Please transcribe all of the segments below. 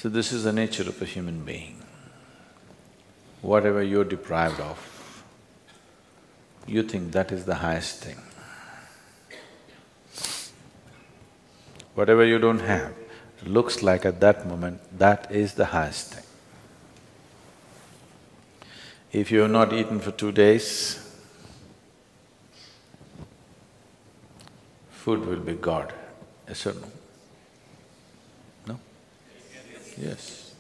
So this is the nature of a human being. Whatever you're deprived of, you think that is the highest thing. Whatever you don't have, it looks like at that moment, that is the highest thing. If you have not eaten for 2 days, food will be God, yes or no? No? Yes.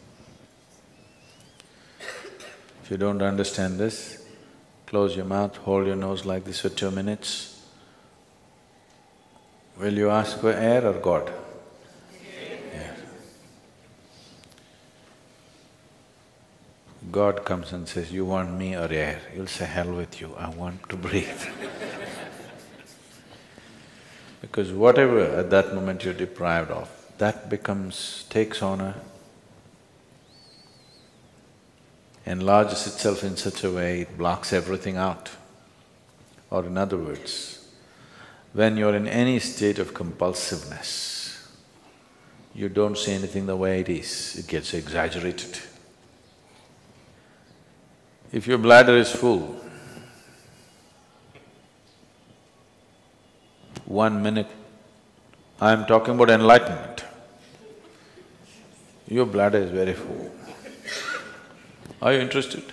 If you don't understand this, close your mouth, hold your nose like this for 2 minutes. Will you ask for air or God? Air. God comes and says, you want me or air? You'll say, hell with you, I want to breathe. Because whatever at that moment you're deprived of, that takes on enlarges itself in such a way, it blocks everything out. Or in other words, when you're in any state of compulsiveness, you don't see anything the way it is, it gets exaggerated. If your bladder is full, 1 minute, I'm talking about enlightenment. Your bladder is very full. Are you interested?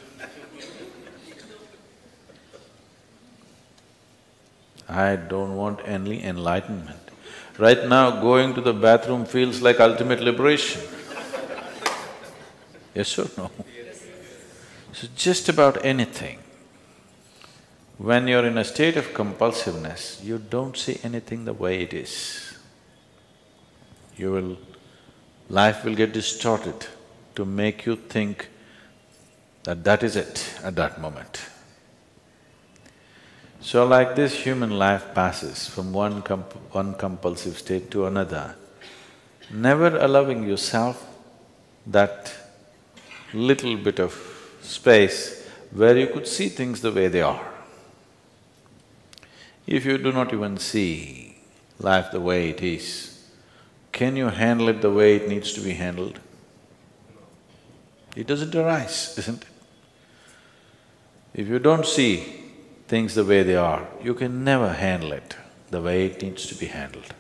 I don't want any enlightenment. Right now, going to the bathroom feels like ultimate liberation. Yes or no? So just about anything, when you're in a state of compulsiveness, you don't see anything the way it is. Life will get distorted to make you think that that is it at that moment. So like this, human life passes from one compulsive state to another, never allowing yourself that little bit of space where you could see things the way they are. If you do not even see life the way it is, can you handle it the way it needs to be handled? It doesn't arise, isn't it? If you don't see things the way they are, you can never handle it the way it needs to be handled.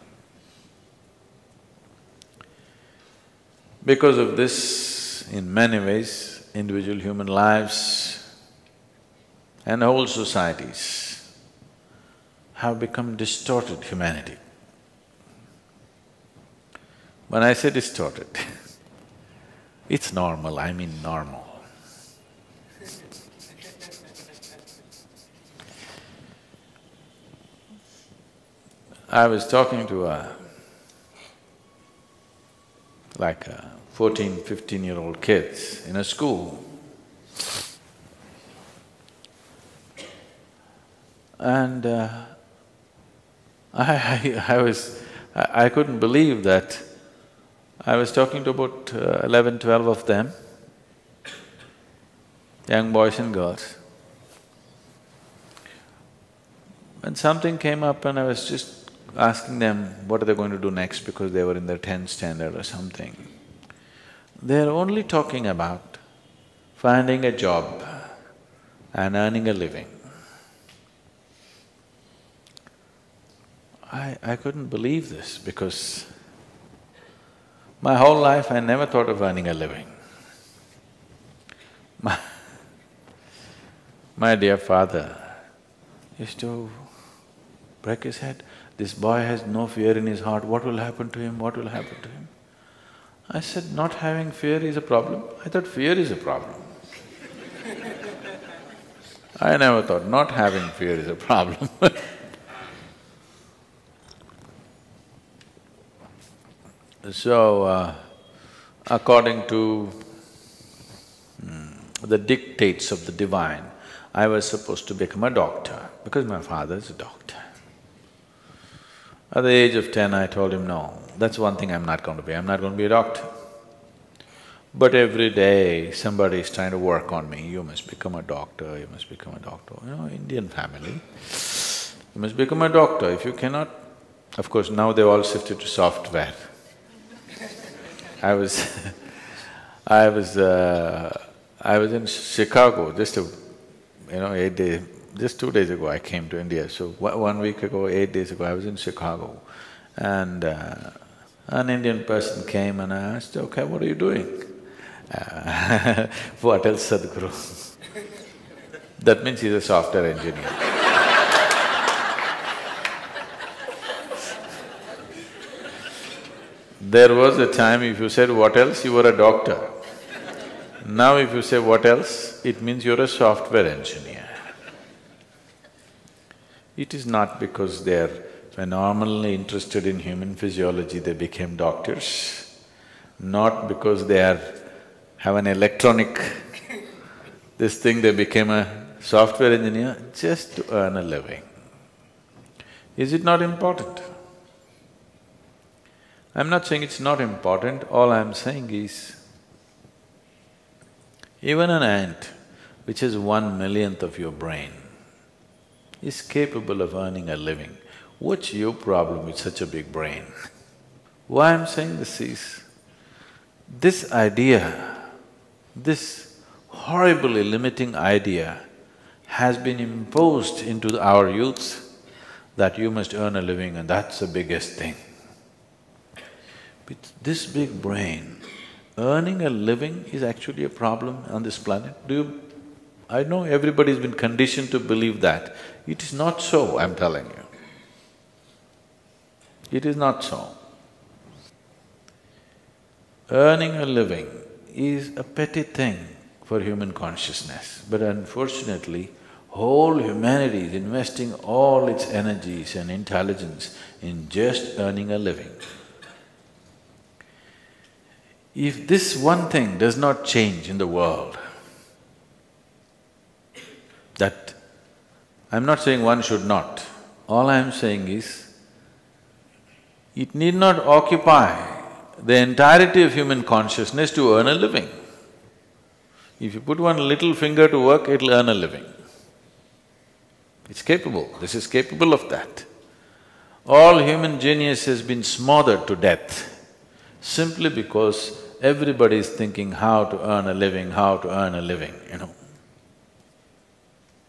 Because of this, in many ways, individual human lives and whole societies have become distorted humanity. When I say distorted, it's normal, I mean normal. I was talking to a 14, 15-year-old kids in a school, and I couldn't believe that I was talking to about 11, 12 of them, young boys and girls. And something came up and I was just asking them what are they going to do next because they were in their 10th standard or something. They're only talking about finding a job and earning a living. I couldn't believe this because my whole life I never thought of earning a living. My dear father used to break his head. This boy has no fear in his heart, what will happen to him, what will happen to him? I said, not having fear is a problem. I thought fear is a problem. I never thought not having fear is a problem. So, according to the dictates of the divine, I was supposed to become a doctor because my father is a doctor. At the age of 10, I told him, no, that's one thing I'm not going to be, I'm not going to be a doctor. But every day, somebody is trying to work on me, you must become a doctor, you must become a doctor. You know, Indian family, you must become a doctor. If you cannot… Of course, now they've all shifted to software. I was I was… I was in Chicago just 8 days… just 2 days ago I came to India. So 1 week ago, 8 days ago, I was in Chicago. And an Indian person came and I asked, okay, what are you doing? What else, Sadhguru? That means he's a software engineer. There was a time if you said what else, you were a doctor. Now if you say what else, it means you're a software engineer. It is not because they're phenomenally interested in human physiology they became doctors, not because they have an electronic this thing they became a software engineer, just to earn a living. Is it not important? I'm not saying it's not important, all I'm saying is, even an ant, which is 1/1,000,000th of your brain, is capable of earning a living. What's your problem with such a big brain? Why I'm saying this is, this idea, this horribly limiting idea has been imposed into our youth that you must earn a living and that's the biggest thing. With this big brain, earning a living is actually a problem on this planet. I know everybody's been conditioned to believe that. It is not so, I'm telling you. It is not so. Earning a living is a petty thing for human consciousness, but unfortunately, whole humanity is investing all its energies and intelligence in just earning a living. If this one thing does not change in the world, that… I'm not saying one should not, all I'm saying is, it need not occupy the entirety of human consciousness to earn a living. If you put one little finger to work, it'll earn a living. It's capable, this is capable of that. All human genius has been smothered to death simply because everybody is thinking how to earn a living, how to earn a living,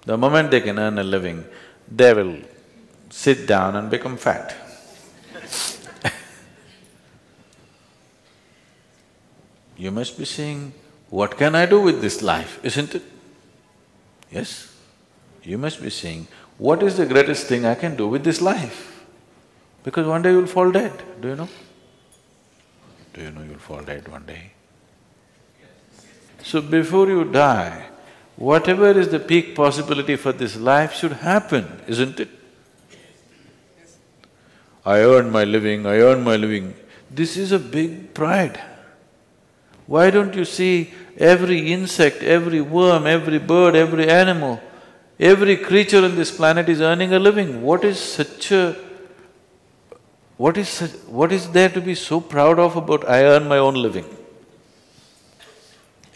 The moment they can earn a living, they will sit down and become fat. You must be saying, what can I do with this life, isn't it? Yes? You must be saying, what is the greatest thing I can do with this life? Because one day you'll fall dead, do you know? Do you know you'll fall dead one day? So before you die, whatever is the peak possibility for this life should happen, isn't it? I earn my living, I earn my living. This is a big pride. Why don't you see every insect, every worm, every bird, every animal, every creature on this planet is earning a living? What is there to be so proud of about I earn my own living?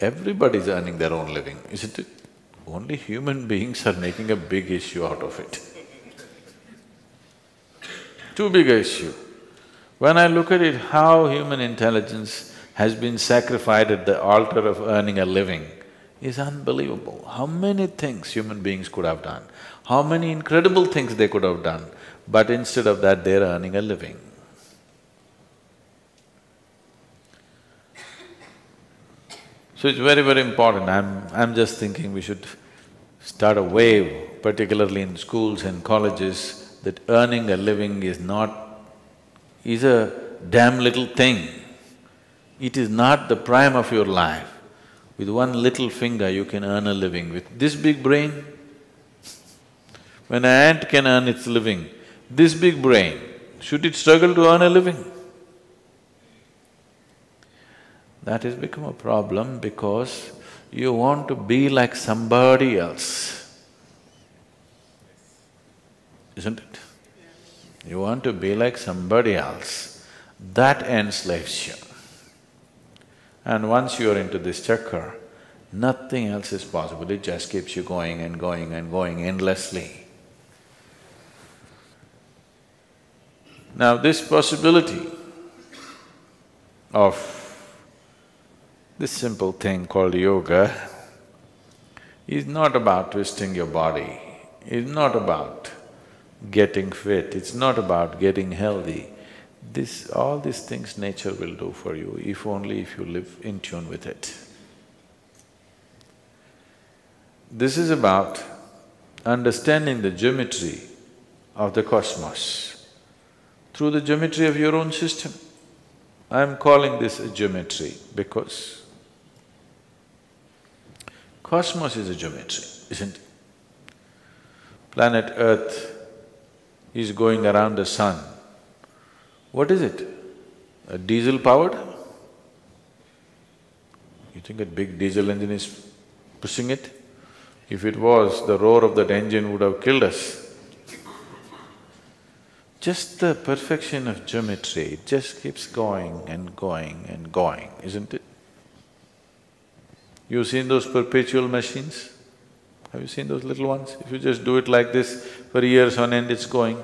Everybody's earning their own living, isn't it? Only human beings are making a big issue out of it. Too big an issue. When I look at it, how human intelligence has been sacrificed at the altar of earning a living is unbelievable. How many things human beings could have done, how many incredible things they could have done, but instead of that, they're earning a living. So it's very, very important. I'm just thinking we should start a wave, particularly in schools and colleges, that earning a living is a damn little thing. It is not the prime of your life. With one little finger you can earn a living. With this big brain, when an ant can earn its living, this big brain, should it struggle to earn a living? That has become a problem because you want to be like somebody else, isn't it? You want to be like somebody else, that enslaves you. And once you're into this chakra, nothing else is possible, it just keeps you going and going and going endlessly. Now this possibility of… This simple thing called yoga is not about twisting your body, it's not about getting fit, it's not about getting healthy. All these things nature will do for you, if only if you live in tune with it. This is about understanding the geometry of the cosmos through the geometry of your own system. I'm calling this a geometry because cosmos is a geometry, isn't it? Planet Earth is going around the sun. What is it? A diesel powered? You think a big diesel engine is pushing it? If it was, the roar of that engine would have killed us. Just the perfection of geometry, it just keeps going and going and going, isn't it? You've seen those perpetual machines? Have you seen those little ones? If you just do it like this, for years on end it's going.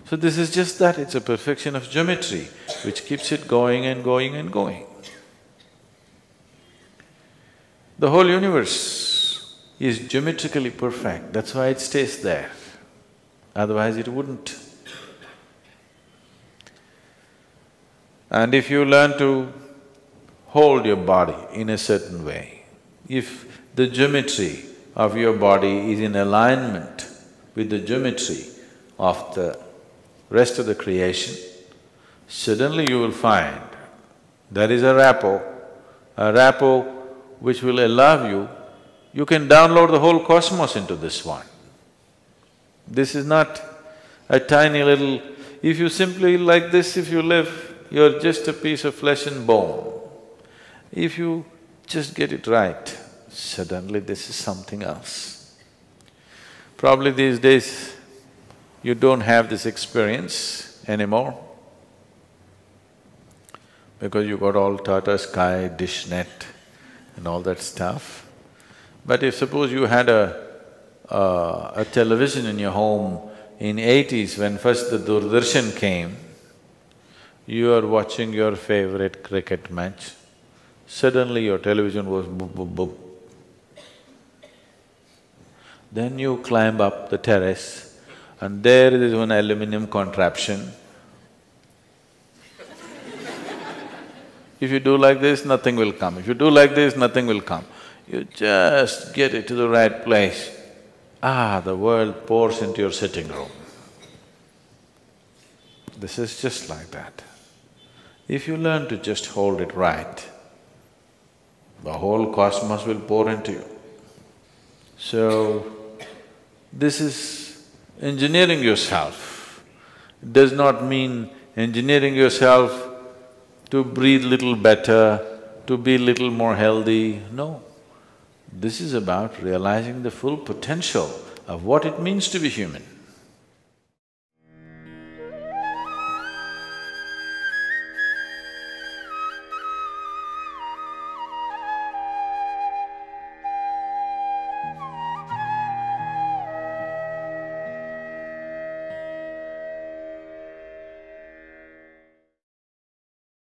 So this is just that, it's a perfection of geometry which keeps it going and going and going. The whole universe is geometrically perfect, that's why it stays there, otherwise it wouldn't. And if you learn to hold your body in a certain way, if the geometry of your body is in alignment with the geometry of the rest of the creation, suddenly you will find there is a rapport which will allow you can download the whole cosmos into this one. This is not a tiny little… If you simply like this, if you live, you're just a piece of flesh and bone. If you just get it right, suddenly this is something else. Probably these days, you don't have this experience anymore because you got all Tata Sky, Dishnet and all that stuff. But if suppose you had a television in your home in 80s when first the Doordarshan came, you are watching your favorite cricket match, suddenly your television was boop, boop, boop. Then you climb up the terrace and there is one aluminum contraption. If you do like this, nothing will come. If you do like this, nothing will come. You just get it to the right place. The world pours into your sitting room. This is just like that. If you learn to just hold it right, the whole cosmos will pour into you. So, this is engineering yourself. It does not mean engineering yourself to breathe little better, to be little more healthy, no. This is about realizing the full potential of what it means to be human.